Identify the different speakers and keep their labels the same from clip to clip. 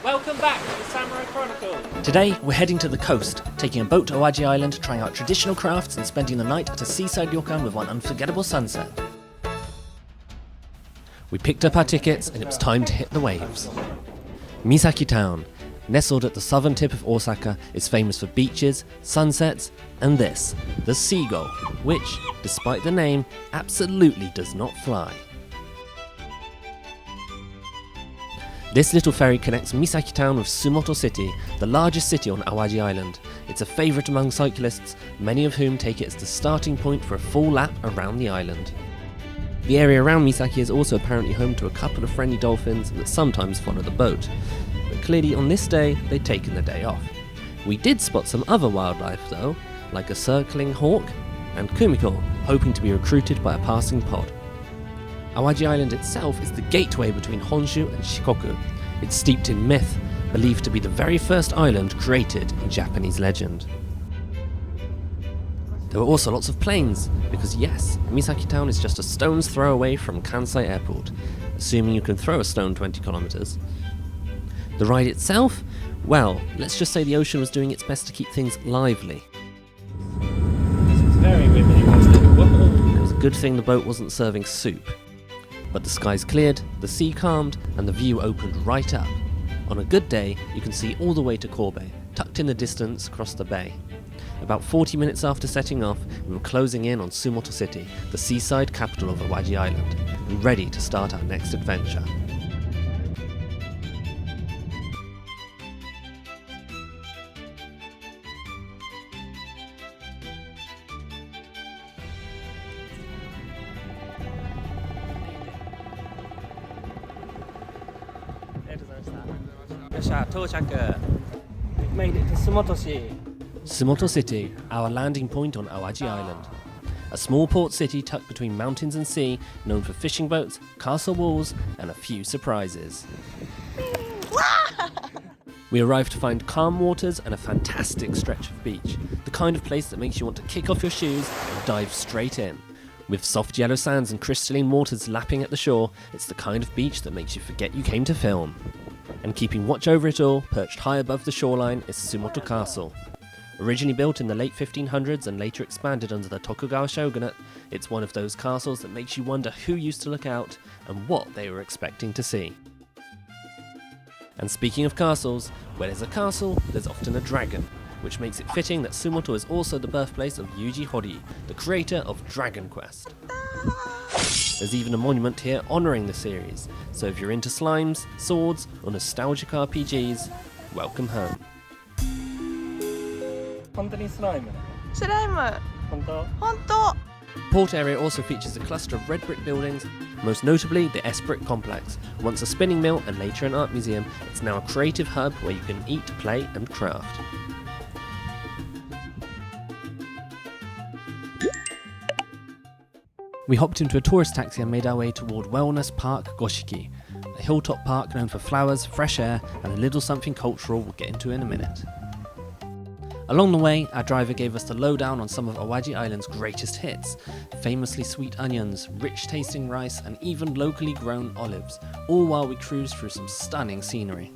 Speaker 1: Welcome back to the Samurai Chronicle!
Speaker 2: Today, we're heading to the coast, taking a boat to Awaji Island, trying out traditional crafts and spending the night at a seaside ryokan with one unforgettable sunset. We picked up our tickets and it was time to hit the waves. Misaki Town, nestled at the southern tip of Osaka, is famous for beaches, sunsets, and this, the seagull, which, despite the name, absolutely does not fly. This little ferry connects Misaki Town with Sumoto City, the largest city on Awaji Island. It's a favourite among cyclists, many of whom take it as the starting point for a full lap around the island. The area around Misaki is also apparently home to a couple of friendly dolphins that sometimes follow the boat. But clearly on this day, they'd taken the day off. We did spot some other wildlife though, like a circling hawk and Kumiko, hoping to be recruited by a passing pod. Awaji Island itself is the gateway between Honshu and Shikoku. It's steeped in myth, believed to be the very first island created in Japanese legend. There were also lots of planes, because yes, Misaki Town is just a stone's throw away from Kansai Airport, assuming you can throw a stone 20 kilometers. The ride itself? Well, let's just say the ocean was doing its best to keep things lively.
Speaker 1: This was very windy, wasn't it? Whoa.
Speaker 2: It was a good thing the boat wasn't serving soup. But the skies cleared, the sea calmed, and the view opened right up. On a good day, you can see all the way to Kobe, tucked in the distance across the bay. About 40 minutes after setting off, we were closing in on Sumoto City, the seaside capital of Awaji Island, and ready to start our next adventure.
Speaker 1: We've made it to
Speaker 2: Sumoto City, our landing point on Awaji Island. A small port city tucked between mountains and sea, known for fishing boats, castle walls, and a few surprises. We arrived to find calm waters and a fantastic stretch of beach, the kind of place that makes you want to kick off your shoes and dive straight in. With soft yellow sands and crystalline waters lapping at the shore, it's the kind of beach that makes you forget you came to film. And keeping watch over it all, perched high above the shoreline, is Sumoto Castle. Originally built in the late 1500s and later expanded under the Tokugawa shogunate, it's one of those castles that makes you wonder who used to look out and what they were expecting to see. And speaking of castles, where there's a castle, there's often a dragon, which makes it fitting that Sumoto is also the birthplace of Yuji Horii, the creator of Dragon Quest. There's even a monument here honouring the series, so if you're into slimes, swords, or nostalgic RPGs, welcome home.
Speaker 1: 本当にスライム
Speaker 3: スライム
Speaker 1: 本当
Speaker 3: 本当
Speaker 2: Port area also features a cluster of red brick buildings, most notably the S-Brick complex. Once a spinning mill and later an art museum, it's now a creative hub where you can eat, play and craft. We hopped into a tourist taxi and made our way toward Wellness Park Goshiki, a hilltop park known for flowers, fresh air, and a little something cultural we'll get into in a minute. Along the way, our driver gave us the lowdown on some of Awaji Island's greatest hits, famously sweet onions, rich tasting rice, and even locally grown olives, all while we cruised through some stunning scenery.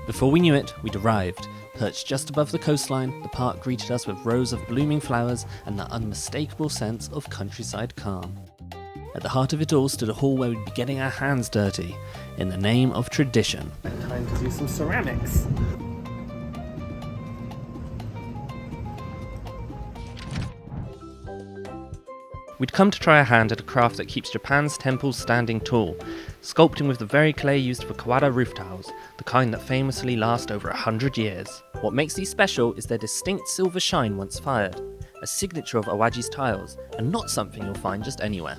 Speaker 2: Before we knew it, we'd arrived. Perched just above the coastline, the park greeted us with rows of blooming flowers and that unmistakable sense of countryside calm. At the heart of it all stood a hall where we'd be getting our hands dirty, in the name of tradition.
Speaker 1: Time to do some ceramics.
Speaker 2: We'd come to try our hand at a craft that keeps Japan's temples standing tall, sculpting with the very clay used for kawara roof tiles, the kind that famously last over 100 years. What makes these special is their distinct silver shine once fired, a signature of Awaji's tiles, and not something you'll find just anywhere.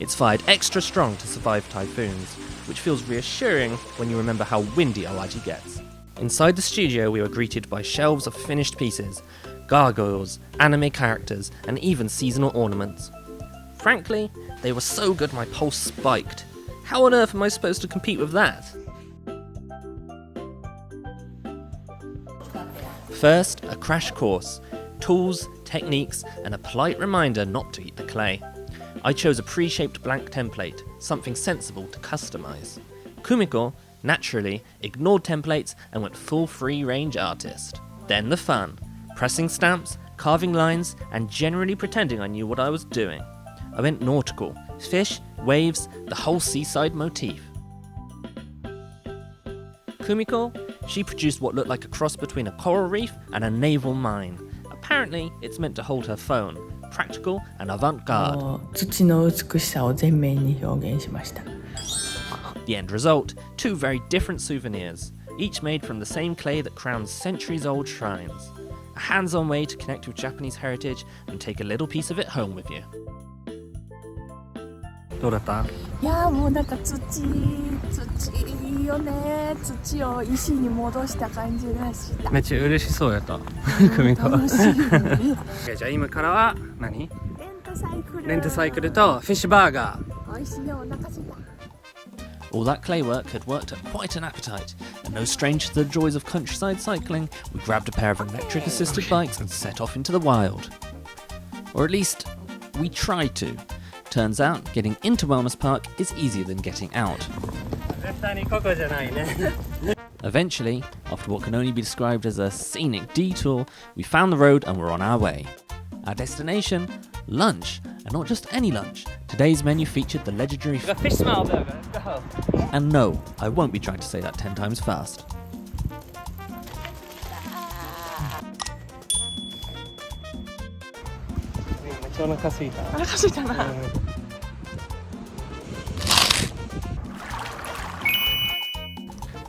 Speaker 2: It's fired extra strong to survive typhoons, which feels reassuring when you remember how windy Awaji gets. Inside the studio we were greeted by shelves of finished pieces, gargoyles, anime characters, and even seasonal ornaments. Frankly, they were so good my pulse spiked. How on earth am I supposed to compete with that? First, a crash course. Tools, techniques, and a polite reminder not to eat the clay. I chose a pre-shaped blank template, something sensible to customize. Kumiko, Naturally, ignored templates and went full free-range artist. Then the fun. Pressing stamps, carving lines, and generally pretending I knew what I was doing. I went nautical. Fish, waves, the whole seaside motif. Kumiko, she produced what looked like a cross between a coral reef and a naval mine. Apparently, it's meant to hold her phone. Practical and avant-garde.
Speaker 3: 土の美しさを全面に表現しました。
Speaker 2: The end result, two very different souvenirs, each made from the same clay that crowns centuries-old shrines. A hands-on way to connect with Japanese heritage and take a little piece of it home with you. どうだった？
Speaker 4: いやーもうなんか土いいよね。土を石に戻した感じがした。
Speaker 1: めっちゃ嬉しそうやった。久美子。
Speaker 4: 楽しいね。
Speaker 1: じゃあ今からは何？
Speaker 4: レンタサイクル。
Speaker 1: レンタサイクルとフィッシュバーガー。
Speaker 4: 美味しいね、お腹すいた。
Speaker 2: All that clay work had worked up quite an appetite, and no stranger to the joys of countryside cycling, we grabbed a pair of electric-assisted bikes and set off into the wild. Or at least, we tried to. Turns out, getting into Wellness Park is easier than getting out.
Speaker 1: 絶対にここじゃないね。
Speaker 2: Eventually, after what can only be described as a scenic detour, we found the road and were on our way. Our destination? Lunch, and not just any lunch. Today's menu featured the legendary
Speaker 1: The fish smell burger. Let's go.
Speaker 2: And no, I won't be trying to say that 10 times fast.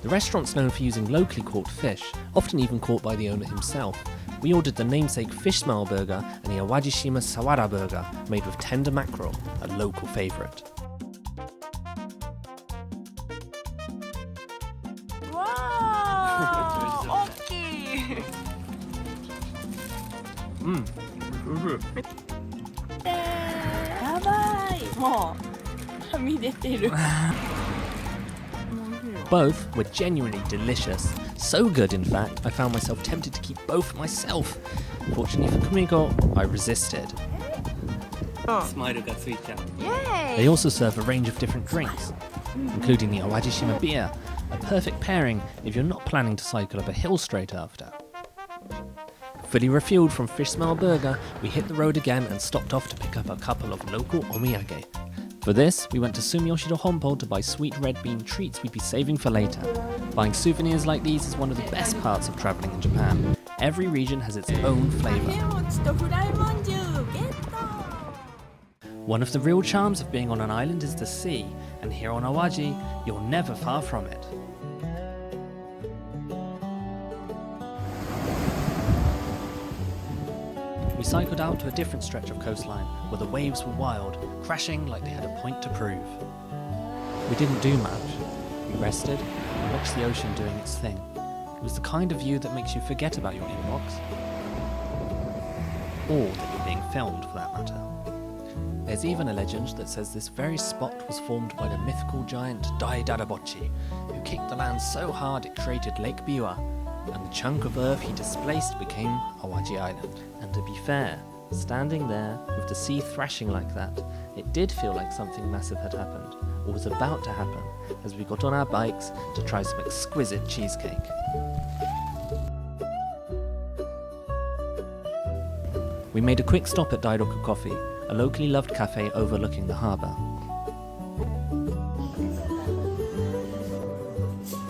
Speaker 2: The restaurant's known for using locally caught fish, often even caught by the owner himself. We ordered the namesake fish smell burger and the Awaji Sawara burger, made with tender mackerel, a local favourite.
Speaker 4: わー、大きい。やばい。もうはみ出てる。
Speaker 2: Both were genuinely delicious. So good, in fact, I found myself tempted to keep both myself. Fortunately for Kumiko, I resisted.
Speaker 1: スマイルがついちゃう。
Speaker 2: They also serve a range of different drinks, including the Awajishima beer, a perfect pairing if you're not planning to cycle up a hill straight after. Fully refueled from Fish Smell Burger, we hit the road again and stopped off to pick up a couple of local omiyage. For this, we went to Sumoto Liner to buy sweet red bean treats we'd be saving for later. Buying souvenirs like these is one of the best parts of travelling in Japan. Every region has its own flavour. One of the real charms of being on an island is the sea, and here on Awaji, you're never far from it. We cycled out to a different stretch of coastline, where the waves were wild, crashing like they had a point to prove. We didn't do much. We rested and watched the ocean doing its thing. It was the kind of view that makes you forget about your inbox. Or that you're being filmed, for that matter. There's even a legend that says this very spot was formed by the mythical giant Daioka, who kicked the land so hard it created Lake Biwa, and the chunk of earth he displaced became Awaji Island. And to be fair, standing there with the sea thrashing like that, it did feel like something massive had happened, or was about to happen, as we got on our bikes to try some exquisite cheesecake. We made a quick stop at Daioka Coffee, a locally loved cafe overlooking the harbour.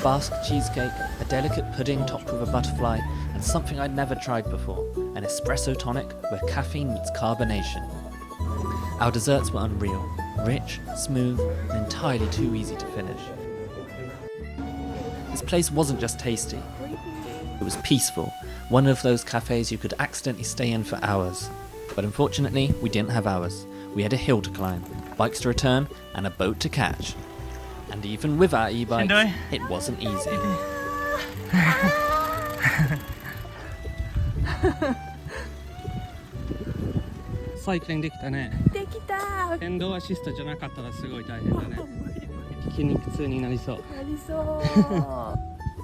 Speaker 2: Basque cheesecake, a delicate pudding topped with a butterfly, and something I'd never tried before, an espresso tonic where caffeine meets carbonation. Our desserts were unreal, rich, smooth, and entirely too easy to finish. This place wasn't just tasty, it was peaceful, one of those cafes you could accidentally stay in for hours. But unfortunately, we didn't have hours. We had a hill to climb, bikes to return, and a boat to catch. And even with our e-bikes, it wasn't easy.
Speaker 1: サイクリングできたね。
Speaker 4: できた。
Speaker 1: 電動アシストじゃなかったらすごい大変だね。筋肉痛になりそう。
Speaker 4: なりそう。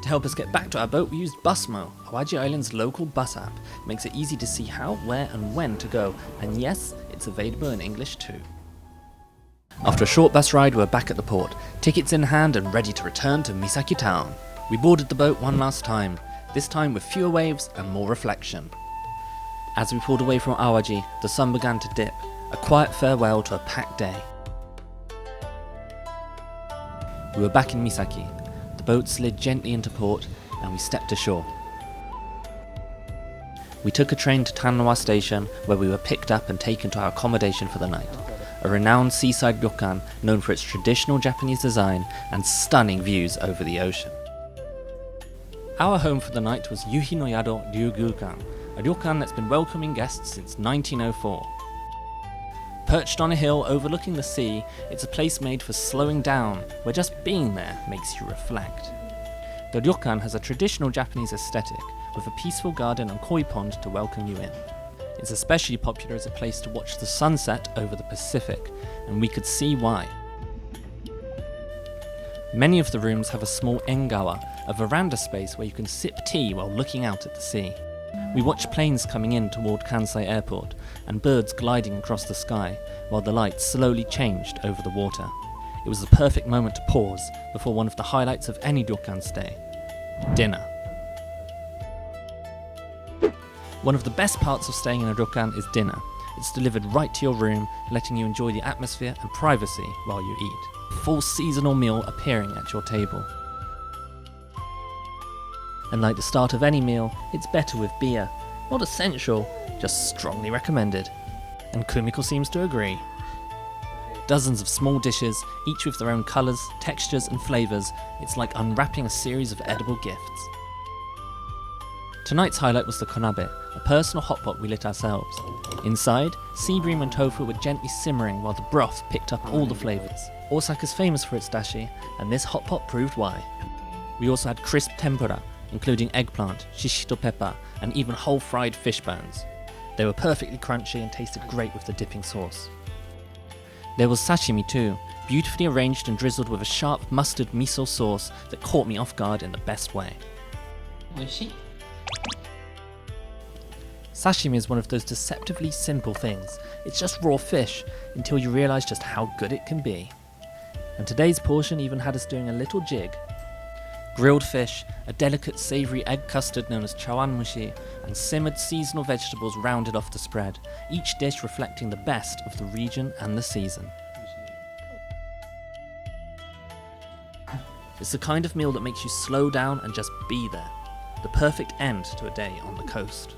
Speaker 2: To help us get back to our boat, we used buSmo, Awaji Island's local bus app. It makes it easy to see how, where, and when to go. And yes, it's available in English too. After a short bus ride, we were back at the port, tickets in hand and ready to return to Misaki Town. We boarded the boat one last time, this time with fewer waves and more reflection. As we pulled away from Awaji, the sun began to dip, a quiet farewell to a packed day. We were back in Misaki. The boat slid gently into port and we stepped ashore. We took a train to Tanawa station where we were picked up and taken to our accommodation for the night, a renowned seaside ryokan known for its traditional Japanese design and stunning views over the ocean. Our home for the night was Yuhi no Yado Ryugukan, a ryokan that's been welcoming guests since 1904. Perched on a hill overlooking the sea, it's a place made for slowing down, where just being there makes you reflect. The ryokan has a traditional Japanese aesthetic, with a peaceful garden and koi pond to welcome you in. It's especially popular as a place to watch the sunset over the Pacific, and we could see why. Many of the rooms have a small engawa, a veranda space where you can sip tea while looking out at the sea. We watched planes coming in toward Kansai Airport, and birds gliding across the sky, while the light slowly changed over the water. It was the perfect moment to pause before one of the highlights of any ryokan stay: dinner. One of the best parts of staying in a ryokan is dinner. It's delivered right to your room, letting you enjoy the atmosphere and privacy while you eat. A full seasonal meal appearing at your table. And like the start of any meal, it's better with beer. Not essential, just strongly recommended. And Kumiko seems to agree. Dozens of small dishes, each with their own colours, textures and flavours. It's like unwrapping a series of edible gifts. Tonight's highlight was the konabe, a personal hot pot we lit ourselves. Inside, sea bream and tofu were gently simmering while the broth picked up all the flavours. Osaka's famous for its dashi, and this hot pot proved why. We also had crisp tempura, including eggplant, shishito pepper, and even whole fried fish bones. They were perfectly crunchy and tasted great with the dipping sauce. There was sashimi too, beautifully arranged and drizzled with a sharp mustard miso sauce that caught me off guard in the best way. Sashimi is one of those deceptively simple things. It's just raw fish until you realise just how good it can be. And today's portion even had us doing a little jig. Grilled fish, a delicate savoury egg custard known as chawanmushi, and simmered seasonal vegetables rounded off the spread, each dish reflecting the best of the region and the season. It's the kind of meal that makes you slow down and just be there. The perfect end to a day on the coast.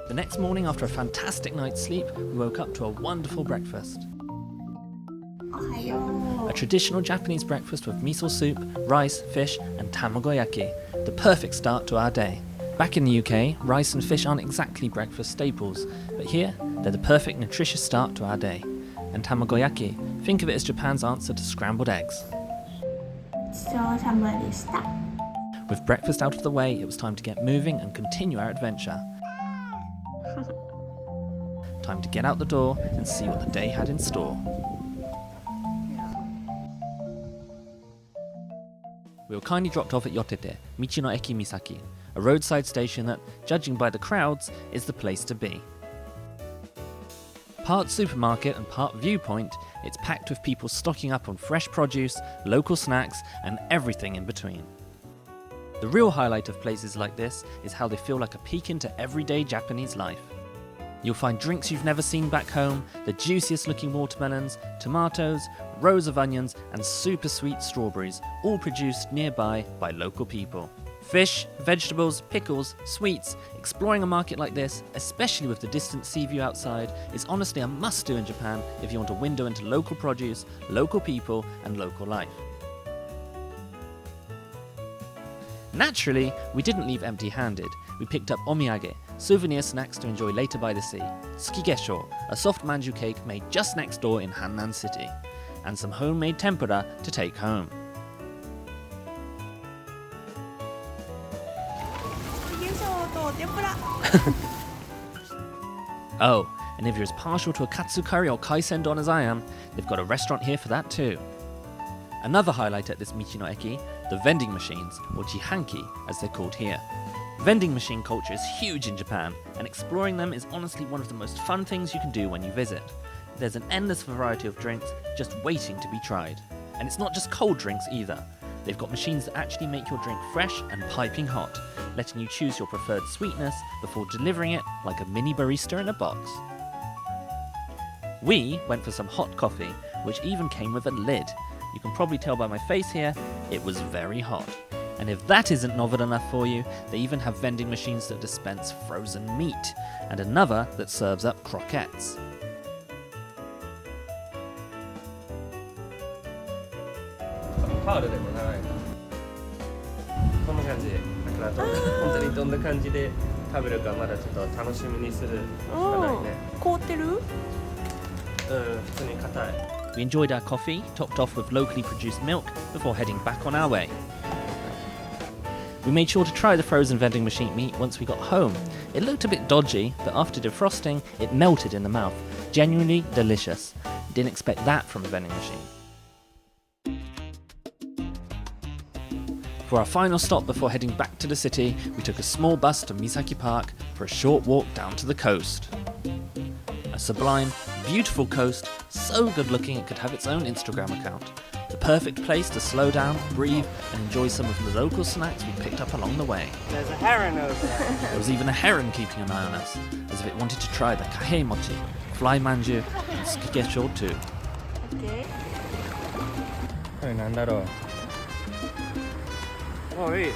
Speaker 2: The next morning, after a fantastic night's sleep, we woke up to a wonderful breakfast. A traditional Japanese breakfast with miso soup, rice, fish and tamagoyaki, the perfect start to our day. Back in the UK, rice and fish aren't exactly breakfast staples, but here they're the perfect nutritious start to our day. And tamagoyaki, think of it as Japan's answer to scrambled eggs. With breakfast out of the way, it was time to get moving and continue our adventure. Time to get out the door and see what the day had in store. We were kindly dropped off at Yotete, Michi no Eki Misaki, a roadside station that, judging by the crowds, is the place to be. Part supermarket and part viewpoint, it's packed with people stocking up on fresh produce, local snacks, and everything in between. The real highlight of places like this is how they feel like a peek into everyday Japanese life. You'll find drinks you've never seen back home, the juiciest looking watermelons, tomatoes, rows of onions, and super sweet strawberries, all produced nearby by local people. Fish, vegetables, pickles, sweets, exploring a market like this, especially with the distant sea view outside, is honestly a must-do in Japan if you want a window into local produce, local people, and local life. Naturally, we didn't leave empty-handed. We picked up omiyage, souvenir snacks to enjoy later by the sea, sukigesho, a soft manju cake made just next door in Hannan City, and some homemade tempura to take home. Oh, and if you're as partial to a katsu curry or kaisen don as I am, they've got a restaurant here for that too. Another highlight at this Michino Eki, the vending machines, or jihanki as they're called here. Vending machine culture is huge in Japan, and exploring them is honestly one of the most fun things you can do when you visit. There's an endless variety of drinks just waiting to be tried. And it's not just cold drinks either. They've got machines that actually make your drink fresh and piping hot, letting you choose your preferred sweetness before delivering it like a mini barista in a box. We went for some hot coffee, which even came with a lid. You can probably tell by my face here, it was very hot. And if that isn't novel enough for you, they even have vending machines that dispense frozen meat, and another that serves up croquettes. We enjoyed our coffee, topped off with locally produced milk, before heading back on our way. We made sure to try the frozen vending machine meat once we got home. It looked a bit dodgy, but after defrosting, it melted in the mouth. Genuinely delicious. Didn't expect that from a vending machine. For our final stop before heading back to the city, we took a small bus to Misaki Park for a short walk down to the coast. A sublime, beautiful coast, so good looking it could have its own Instagram account. The perfect place to slow down, breathe, and enjoy some of the local snacks we picked up along the way.
Speaker 1: There's a heron over there.
Speaker 2: There was even a heron keeping an eye on us, as if it wanted to try the kahei mochi, fly manju, and skigesho too.
Speaker 4: Okay.
Speaker 1: これなんだろう。あ、いい。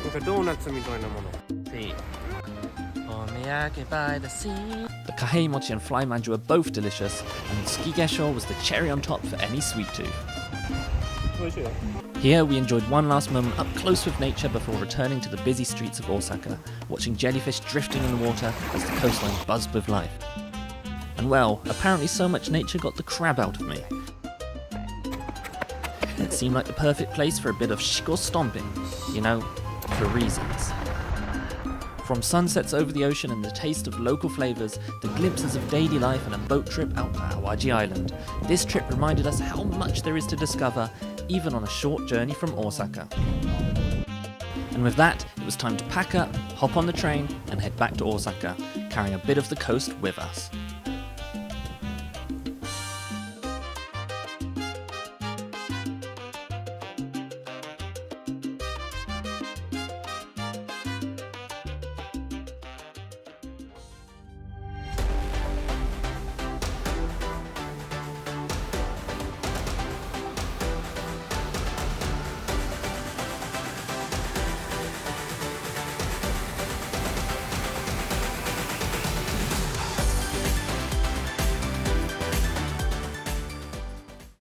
Speaker 1: なんかドーナツみたいなもの。See. Omiyage by the sea.
Speaker 2: The kahei mochi and fly manju are both delicious, and skigesho was the cherry on top for any sweet tooth. Here we enjoyed one last moment up close with nature before returning to the busy streets of Osaka, watching jellyfish drifting in the water as the coastline buzzed with life. And well, apparently so much nature got the crab out of me. It seemed like the perfect place for a bit of shiko stomping, you know, for reasons. From sunsets over the ocean and the taste of local flavours, the glimpses of daily life and a boat trip out to Awaji Island, this trip reminded us how much there is to discover, even on a short journey from Osaka. And with that, it was time to pack up, hop on the train, and head back to Osaka, carrying a bit of the coast with us.